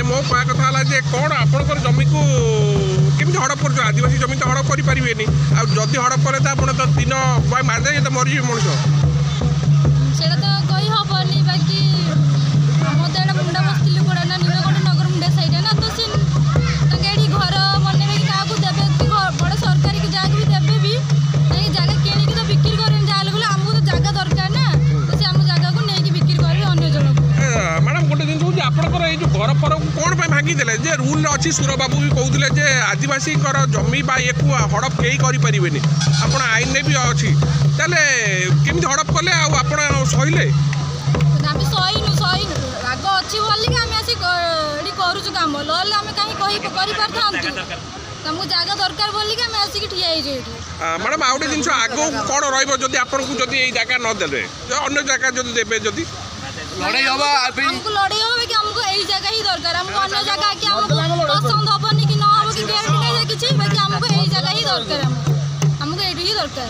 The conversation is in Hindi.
मो कह कथा है कौन आपंकर जमी को केमी हड़प कर आदिवासी जमी तो हड़प करें आदि हड़प कले तो आप तो दिन मारिदे तो मरीज मनुष्य सेटा तो कही हबनी बाकी हम तो एटा मुंडा बसती पड़ा ना नीलकंठ नगर मुंडा साइड ना तो सी एठी घर मन क्या देवे कि बड़ सरकारी की जगह भी देवे भी नहीं जगह किणी तो बिक्री करें जहाँ बोले आमको तो जगह दरकार ना तो से आम जगह को नहीं बिक्री करेंगे अन्य जन मैडम गोटे जिन हूँ आपंकर ये घर फर कौन भांगीदे जे रूल अच्छी सुर बाबू भी कहते आदिवासी जमी ये हड़प कहीं करें आप आईन ने भी अच्छी तेल केमी हड़प कले आप सहिले आम सहीनु राग अच्छी बोलिक आम आसी करुचु काम लगे आम कहीं कर तुमको जगह दरकार बोलिक आम आसिक ठिया मैडम आउ गए जिन आग कौन रही आपको जब ये जगह नदेले अन्य जगह जब देवे जदि लड़ाई हमको लड़ाई हो कि हमको यही जगह ही दरकार हमको अन्य जगह कि हमको पसंद हेनी कि न हम कि गारंटी नहीं किसी बाकी हमको यही जगह ही दरकार हमको यही दरकार।